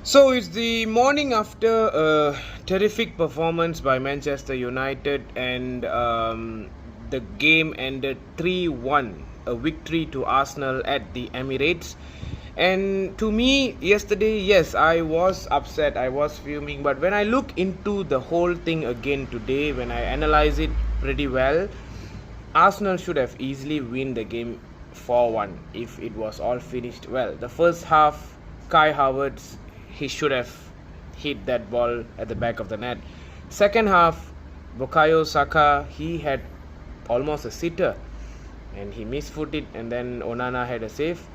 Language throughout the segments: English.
So it's the morning after a terrific performance by Manchester United, and the game ended 3-1, a victory to Arsenal at the Emirates. And to me, yesterday, yes, I was upset, I was fuming, but when I look into the whole thing again today, when I analyze it pretty well, Arsenal should have easily win the game 4-1 if it was all finished well. The first half, Kai Havertz, he should have hit that ball at the back of the net. Second half, Bukayo Saka, he had almost a sitter and he misfooted it, and then Onana had a save,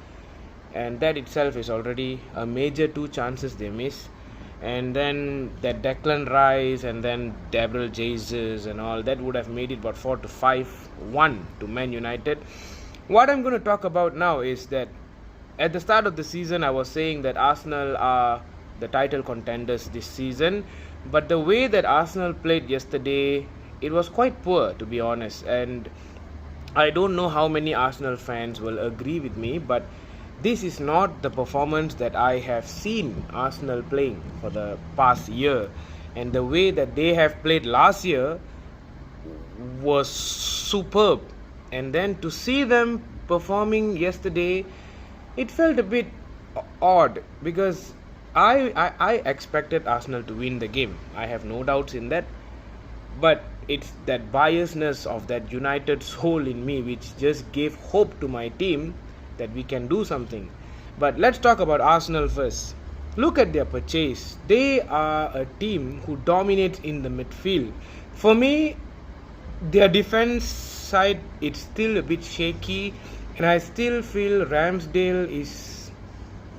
and that itself is already a major two chances they miss. And then that Declan Rice and then Gabriel Jesus and all that would have made it about 4-5-1 to Man United. What I'm going to talk about now is that at the start of the season I was saying that Arsenal are the title contenders this season, but the way that Arsenal played yesterday, it was quite poor, to be honest. And I don't know how many Arsenal fans will agree with me, but this is not the performance that I have seen Arsenal playing for the past year. And the way that they have played last year was superb. And then to see them performing yesterday, it felt a bit odd, because I expected Arsenal to win the game. I have no doubts in that. But it's that biasness of that United soul in me which just gave hope to my team that we can do something. But let's talk about Arsenal first. Look at their purchase. They are a team who dominates in the midfield. For me, their defense side, it's still a bit shaky, and I still feel Ramsdale is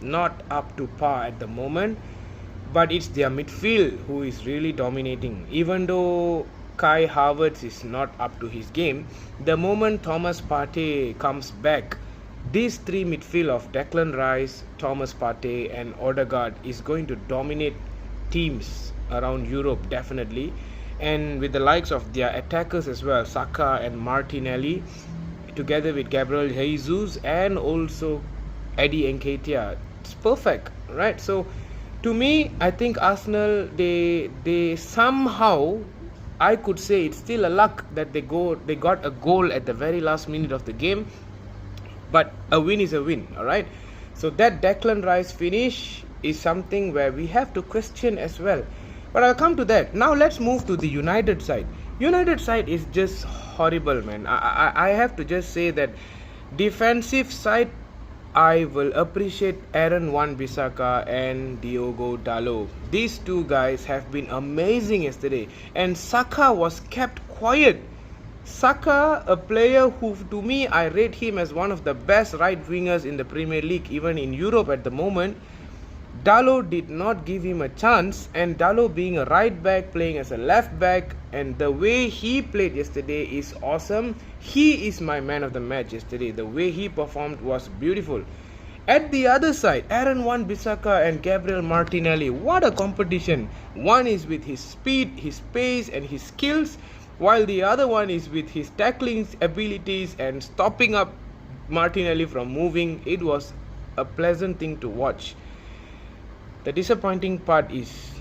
not up to par at the moment. But it's their midfield who is really dominating. Even though Kai Havertz is not up to his game, the moment Thomas Partey comes back, these three midfield of Declan Rice, Thomas Partey and Odegaard is going to dominate teams around Europe, definitely. And with the likes of their attackers as well, Saka and Martinelli, together with Gabriel Jesus and also Eddie Nketiah, it's perfect, right? So to me, I think Arsenal, they somehow, I could say it's still a luck that they got a goal at the very last minute of the game. But a win is a win, alright? So that Declan Rice finish is something where we have to question as well. But I'll come to that. Now let's move to the United side. United side is just horrible, man. I have to just say that defensive side, I will appreciate Aaron Wan-Bissaka and Diogo Dalot. These two guys have been amazing yesterday. And Saka was kept quiet. Saka, a player who, to me, I rate him as one of the best right wingers in the Premier League, even in Europe at the moment. Dalot did not give him a chance, and Dalot being a right back, playing as a left back, and the way he played yesterday is awesome. He is my man of the match yesterday. The way he performed was beautiful. At the other side, Aaron Wan-Bissaka and Gabriel Martinelli, what a competition. One is with his speed, his pace and his skills, while the other one is with his tackling abilities and stopping up Martinelli from moving. It was a pleasant thing to watch. The disappointing part is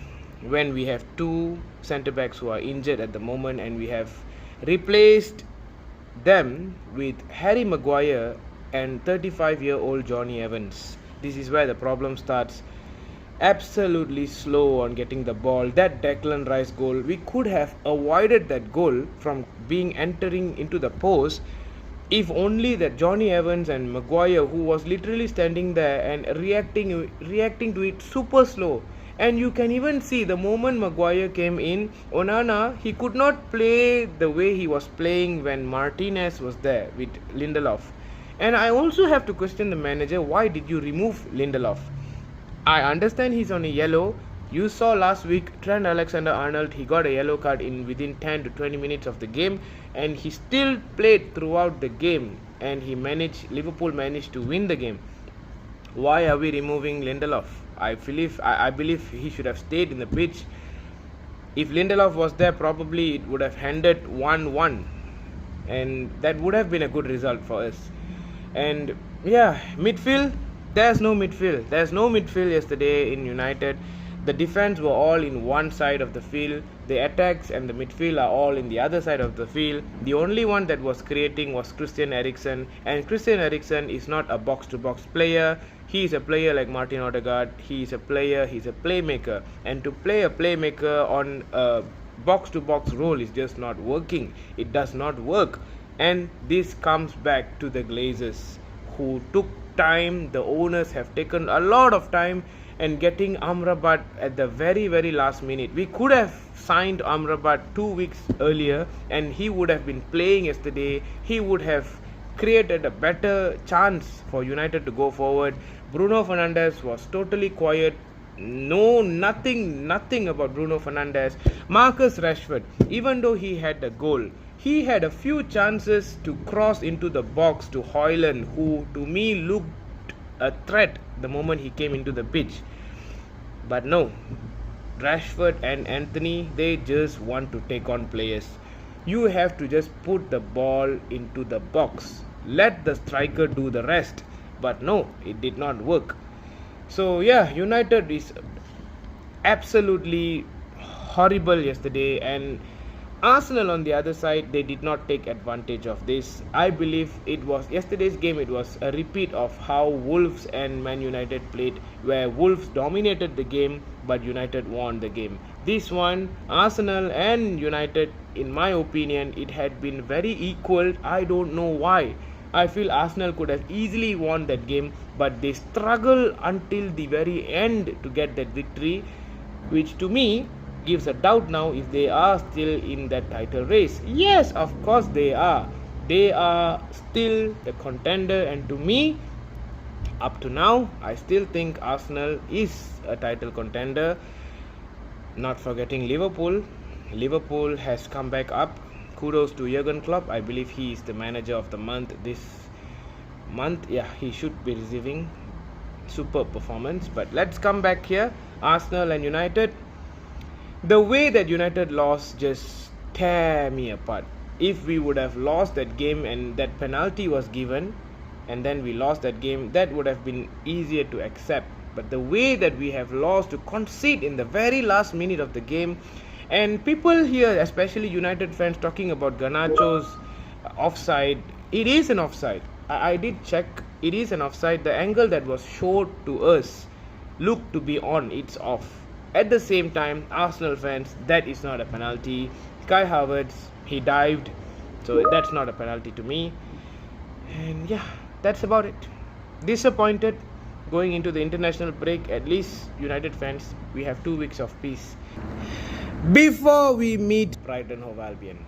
when we have two centre backs who are injured at the moment, and we have replaced them with Harry Maguire and 35-year-old Johnny Evans. This is where the problem starts. Absolutely slow on getting the ball. That Declan Rice goal, we could have avoided that goal from being entering into the post if only that Johnny Evans and Maguire, who was literally standing there and reacting to it super slow. And you can even see the moment Maguire came in, Onana, he could not play the way he was playing when Martinez was there with Lindelof. And I also have to question the manager, why did you remove Lindelof? I understand he's on a yellow. You saw last week Trent Alexander-Arnold, he got a yellow card in within 10 to 20 minutes of the game, and he still played throughout the game, and Liverpool managed to win the game. Why are we removing Lindelof? I believe he should have stayed in the pitch. If Lindelof was there, probably it would have ended 1-1, and that would have been a good result for us. And yeah, midfield, There's no midfield. There's no midfield yesterday in United. The defense were all in one side of the field. The attacks and the midfield are all in the other side of the field. The only one that was creating was Christian Eriksen, and Christian Eriksen is not a box-to-box player. He is a player like Martin Odegaard. He's a playmaker. And to play a playmaker on a box-to-box role is just not working. It does not work. And this comes back to the Glazers, who took time. The owners have taken a lot of time and getting Amrabat at the very, very last minute. We could have signed Amrabat 2 weeks earlier and he would have been playing yesterday. He would have created a better chance for United to go forward. Bruno Fernandes was totally quiet. Nothing about Bruno Fernandes. Marcus Rashford, even though he had the goal, he had a few chances to cross into the box to Højlund, who to me looked a threat the moment he came into the pitch. But no, Rashford and Anthony, they just want to take on players. You have to just put the ball into the box. Let the striker do the rest. But no, it did not work. So yeah, United is absolutely horrible yesterday, and Arsenal on the other side, they did not take advantage of this. I believe yesterday's game, it was a repeat of how Wolves and Man United played, where Wolves dominated the game but United won the game. This one, Arsenal and United, in my opinion, it had been very equal. I don't know why. I feel Arsenal could have easily won that game, but they struggle until the very end to get that victory, which to me gives a doubt now if they are still in that title race. Yes, of course they are. They are still the contender, and to me, up to now, I still think Arsenal is a title contender. Not forgetting Liverpool. Liverpool has come back up. Kudos to Jurgen Klopp. I believe he is the manager of the month this month. Yeah, he should be receiving superb performance. But let's come back here. Arsenal and United. The way that United lost just tear me apart. If we would have lost that game and that penalty was given and then we lost that game, that would have been easier to accept. But the way that we have lost, to concede in the very last minute of the game, and people here, especially United fans, talking about Garnacho's offside. It is an offside. I did check. It is an offside. The angle that was showed to us looked to be on. It's off. At the same time, Arsenal fans, that is not a penalty. Kai Havertz, he dived, so that's not a penalty to me. And yeah, that's about it. Disappointed going into the international break. At least United fans, we have 2 weeks of peace before we meet Brighton Hove Albion.